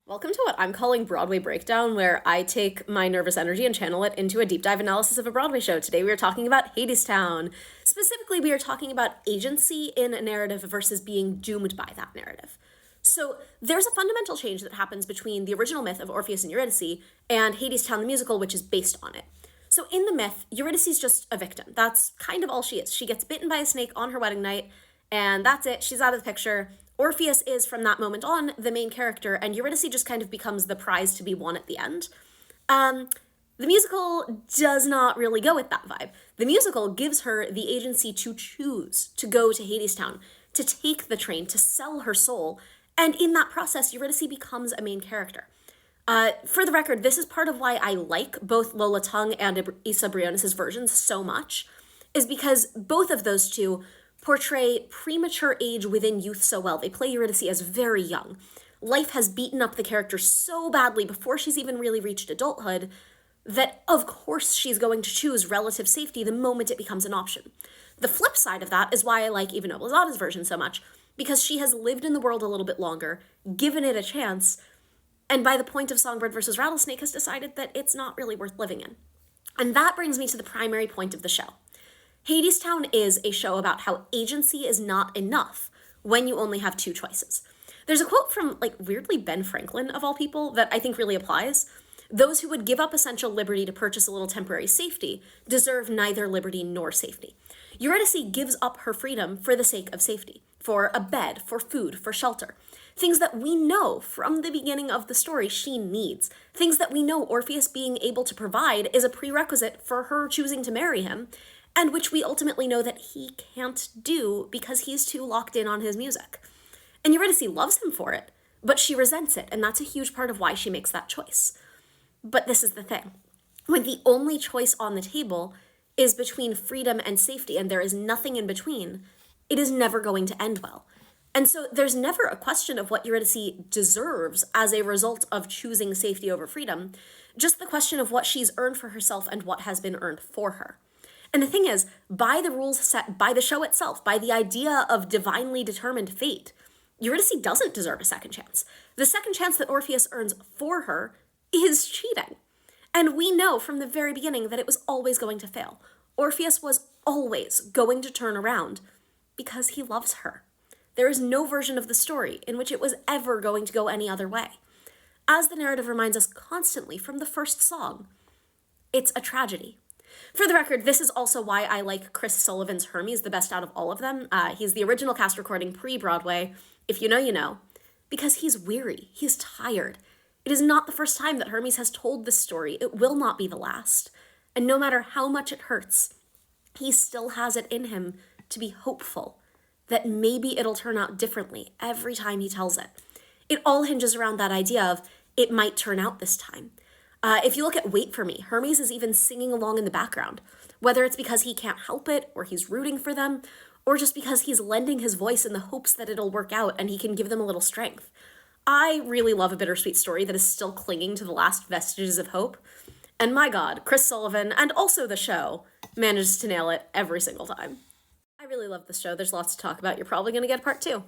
Welcome to what I'm calling Broadway Breakdown, where I take my nervous energy and channel it into a deep dive analysis of a Broadway show. Today we are talking about Hadestown. Specifically, we are talking about agency in a narrative versus being doomed by that narrative. So there's a fundamental change that happens between the original myth of Orpheus and Eurydice and Hadestown the musical, which is based on it. So in the myth, Eurydice is just a victim. That's kind of all she is. She gets bitten by a snake on her wedding night, and that's it. She's out of the picture. Orpheus is, from that moment on, the main character, and Eurydice just kind of becomes the prize to be won at the end. The musical does not really go with that vibe. The musical gives her the agency to choose to go to Hadestown, to take the train, to sell her soul, and in that process, Eurydice becomes a main character. For the record, this is part of why I like both Lola Tongue and Isa Briones' versions so much, is because both of those two portray premature age within youth so well. They play Eurydice as very young. Life has beaten up the character so badly before she's even really reached adulthood that of course she's going to choose relative safety the moment it becomes an option. The flip side of that is why I like Eva Noblezada's version so much, because she has lived in the world a little bit longer, given it a chance, and by the point of Songbird versus Rattlesnake has decided that it's not really worth living in. And that brings me to the primary point of the show. Hadestown is a show about how agency is not enough when you only have two choices. There's a quote from, weirdly, Ben Franklin, of all people, that I think really applies. Those who would give up essential liberty to purchase a little temporary safety deserve neither liberty nor safety. Eurydice gives up her freedom for the sake of safety, for a bed, for food, for shelter. Things that we know from the beginning of the story she needs. Things that we know Orpheus being able to provide is a prerequisite for her choosing to marry him, and which we ultimately know that he can't do because he's too locked in on his music. And Eurydice loves him for it, but she resents it, and that's a huge part of why she makes that choice. But this is the thing. When the only choice on the table is between freedom and safety, and there is nothing in between, it is never going to end well. And so there's never a question of what Eurydice deserves as a result of choosing safety over freedom, just the question of what she's earned for herself and what has been earned for her. And the thing is, by the rules set by the show itself, by the idea of divinely determined fate, Eurydice doesn't deserve a second chance. The second chance that Orpheus earns for her is cheating. And we know from the very beginning that it was always going to fail. Orpheus was always going to turn around because he loves her. There is no version of the story in which it was ever going to go any other way. As the narrative reminds us constantly from the first song, it's a tragedy. For the record, this is also why I like Chris Sullivan's Hermes the best out of all of them. He's the original cast recording pre-Broadway. If you know, you know. Because he's weary. He's tired. It is not the first time that Hermes has told this story. It will not be the last. And no matter how much it hurts, he still has it in him to be hopeful that maybe it'll turn out differently every time he tells it. It all hinges around that idea of it might turn out this time. If you look at Wait For Me, Hermes is even singing along in the background, whether it's because he can't help it, or he's rooting for them, or just because he's lending his voice in the hopes that it'll work out and he can give them a little strength. I really love a bittersweet story that is still clinging to the last vestiges of hope, and my God, Chris Sullivan, and also the show, manages to nail it every single time. I really love this show. There's lots to talk about. You're probably going to get part two.